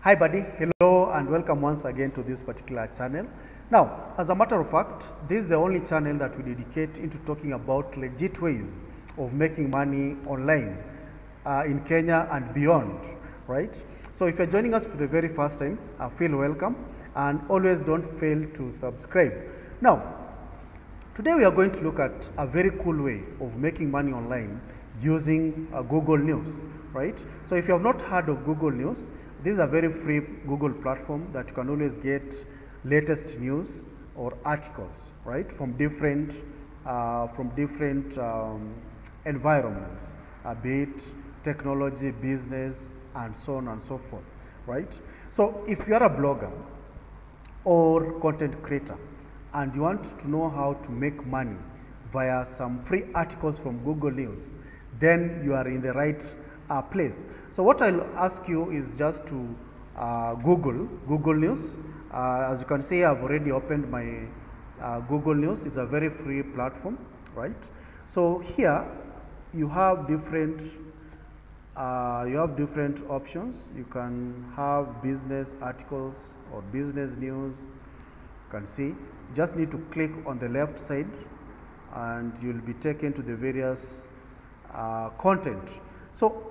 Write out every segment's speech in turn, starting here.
Hi buddy, hello and welcome once again to this particular channel. Now, as a matter of fact, this is the only channel that we dedicate into talking about legit ways of making money online in Kenya and beyond, right? So if you're joining us for the very first time, feel welcome and always don't fail to subscribe. Now, today we are going to look at a very cool way of making money online using Google News, right? So if you have not heard of Google News, this is a very free Google platform that you can always get latest news or articles, right, from different environments, be it technology, business, and so on and so forth, right? So if you are a blogger or content creator and you want to know how to make money via some free articles from Google News, then you are in the right place. So what I'll ask you is just to Google News. As you can see, I've already opened my Google News. It's a very free platform, right? So here you have different options. You can have business articles or business news. You can see. You just need to click on the left side and you'll be taken to the various content. So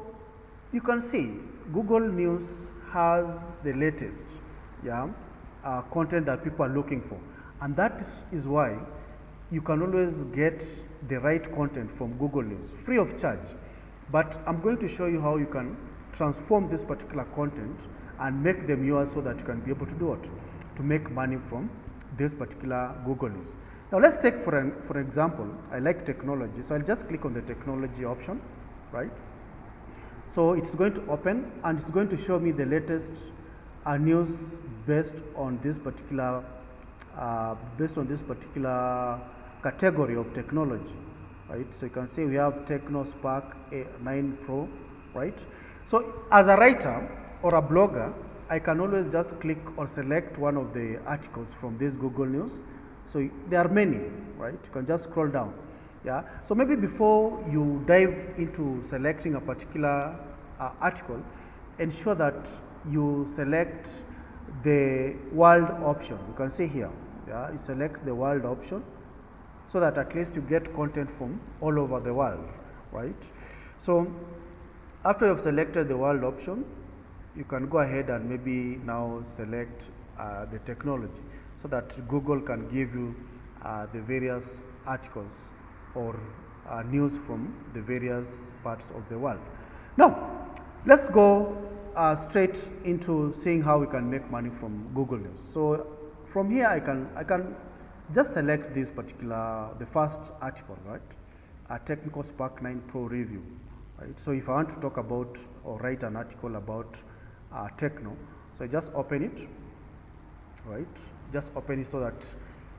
you can see Google News has the latest content that people are looking for, and that is why you can always get the right content from Google News free of charge. But I'm going to show you how you can transform this particular content and make them yours so that you can be able to do what? To make money from this particular Google News. Now let's take for example, I like technology, so I'll just click on the technology option, right? So it's going to open and it's going to show me the latest news based on this particular category of technology, right? So you can see we have Techno Spark 9 Pro, right? So as a writer or a blogger, I can always just click or select one of the articles from this Google News. So there are many, right? You can just scroll down. Yeah. So maybe before you dive into selecting a particular article, ensure that you select the world option. You can see here. Yeah. You select the world option so that at least you get content from all over the world, right? So after you have selected the world option, you can go ahead and maybe now select the technology so that Google can give you the various articles or news from the various parts of the world. Now, let's go straight into seeing how we can make money from Google News. So from here, I can just select this the first article, right? A Technical Spark 9 Pro review, right? So if I want to talk about or write an article about techno, so I just open it, right? Just open it so that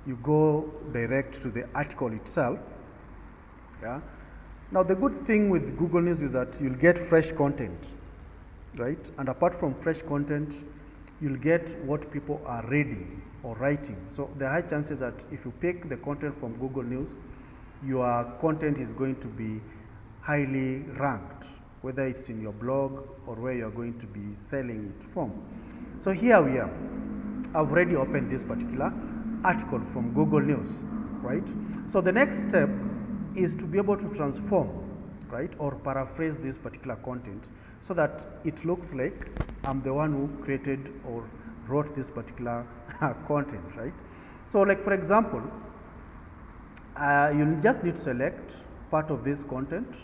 you go direct to the article itself. Yeah. Now the good thing with Google News is that you'll get fresh content, right? And apart from fresh content, you'll get what people are reading or writing. So there are high chances that if you pick the content from Google News, your content is going to be highly ranked, whether it's in your blog or where you're going to be selling it from. So here we are. I've already opened this particular article from Google News, right? So the next step is to be able to transform, right, or paraphrase this particular content so that it looks like I'm the one who created or wrote this particular content, right? So like for example, you just need to select part of this content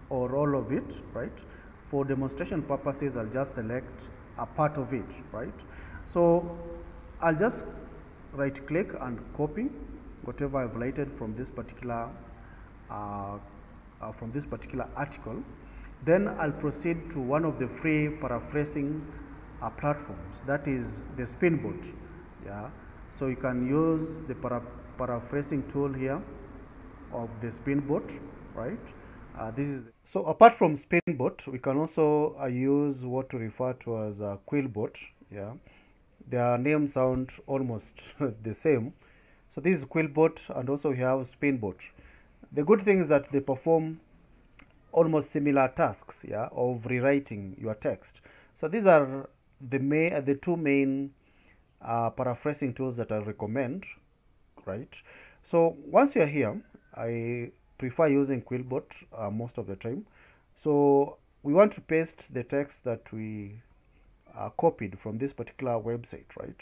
or all of it, right? For demonstration purposes, I'll just select a part of it, right? So I'll just right click and copy whatever I've written from this particular article. Then I'll proceed to one of the free paraphrasing platforms, that is the Quillboard. Yeah. So you can use the paraphrasing tool here of the Quillboard, right? So apart from Quillboard, we can also use what we refer to as Quillboard. Yeah. Their names sound almost the same. So this is Quillboard, and also we have Quillboard. The good thing is that they perform almost similar tasks, yeah, of rewriting your text. So these are the two main paraphrasing tools that I recommend, right? So once you're here, I prefer using Quillboard most of the time. So we want to paste the text that we copied from this particular website, right?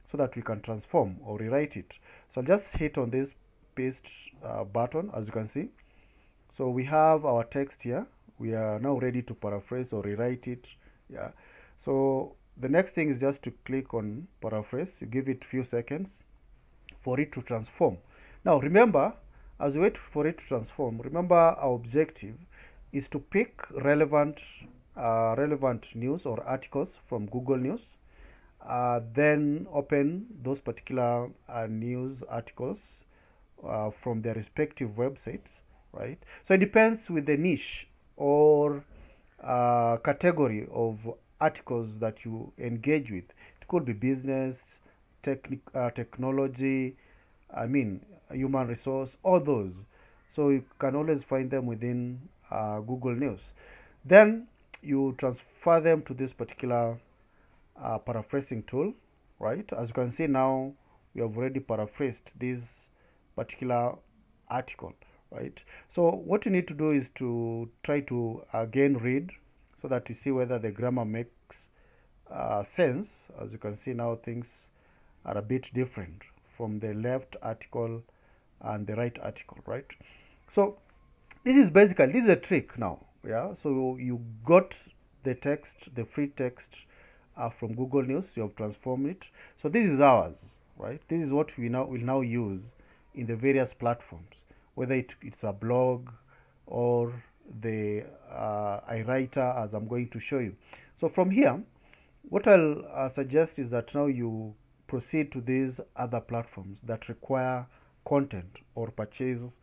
So that we can transform or rewrite it. So I'll just hit on this paste button, as you can see. So we have our text here. We are now ready to paraphrase or rewrite it. Yeah. So the next thing is just to click on paraphrase. You give it a few seconds for it to transform. Now remember, as we wait for it to transform, remember our objective is to pick relevant news or articles from Google News. Then open those particular news articles from their respective websites, right? So it depends with the niche or category of articles that you engage with. It could be business, technology, human resource, all those. So you can always find them within Google News. Then you transfer them to this particular paraphrasing tool, right? As you can see now, we have already paraphrased this particular article, right? So what you need to do is to try to again read so that you see whether the grammar makes sense. As you can see now, things are a bit different from the left article and the right article, right? So this is a trick now. Yeah, so you got the text, the free text from Google News. You have transformed it. So this is ours, right? This is what we will now use in the various platforms, whether it's a blog or the iWriter, as I'm going to show you. So from here, what I'll suggest is that now you proceed to these other platforms that require content or purchase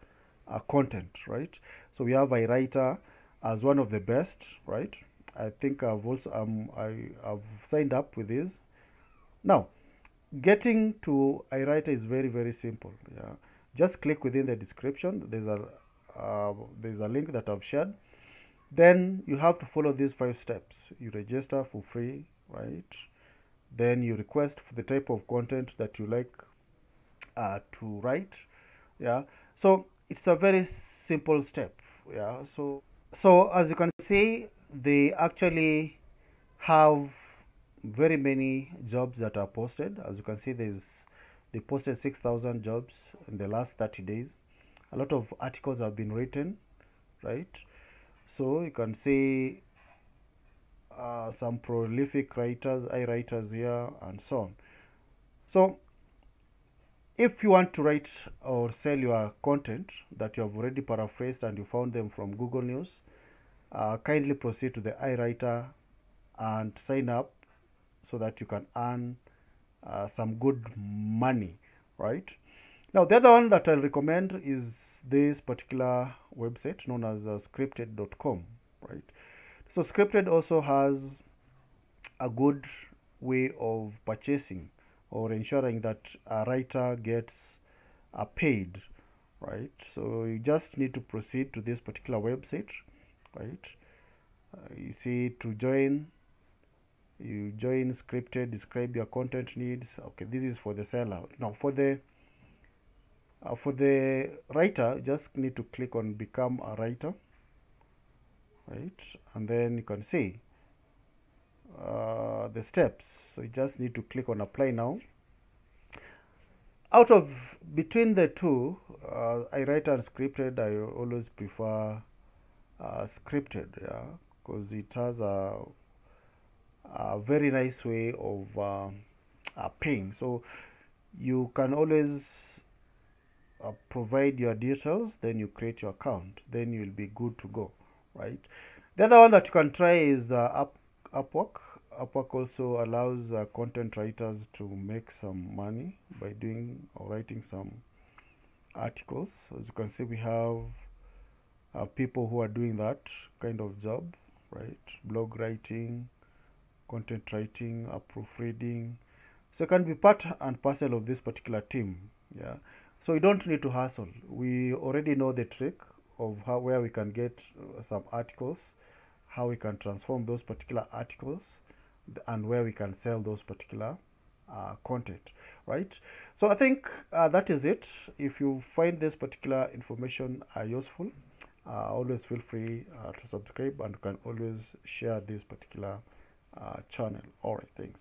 content, right? So we have iWriter as one of the best, right? I think I've also I've signed up with this. Now, getting to iWriter is very simple. Yeah, just click within the description. There's a link that I've shared. Then you have to follow these 5 steps. You register for free, right? Then you request for the type of content that you like to write. Yeah, so it's a very simple step. Yeah, so as you can see, they actually have very many jobs that are posted. As you can see, they posted 6,000 jobs in the last 30 days. A lot of articles have been written, right? So you can see some prolific writers, iWriters here, and so on. So if you want to write or sell your content that you have already paraphrased and you found them from Google News, kindly proceed to the iWriter and sign up so that you can earn some good money, right? Now, the other one that I'll recommend is this particular website known as scripted.com, right? So Scripted also has a good way of purchasing or ensuring that a writer gets paid, right? So you just need to proceed to this particular website, right? You see, to join, you join Scripted, describe your content needs. Okay, this is for the seller. Now for the writer, you just need to click on become a writer, right? And then you can see the steps. So you just need to click on apply now. Between the two, iWriter and Scripted, I always prefer Scripted, yeah, because it has a very nice way of paying. So you can always provide your details, then you create your account, then you'll be good to go, right? The other one that you can try is the Upwork. Upwork also allows content writers to make some money by doing or writing some articles. As you can see, we have people who are doing that kind of job, right? Blog writing, content writing, proofreading. So you can be part and parcel of this particular team. Yeah. So you don't need to hustle. We already know the trick of where we can get some articles, how we can transform those particular articles, and where we can sell those particular content, right? So I think that is it. If you find this particular information useful, always feel free to subscribe, and you can always share this particular channel. All right, thanks.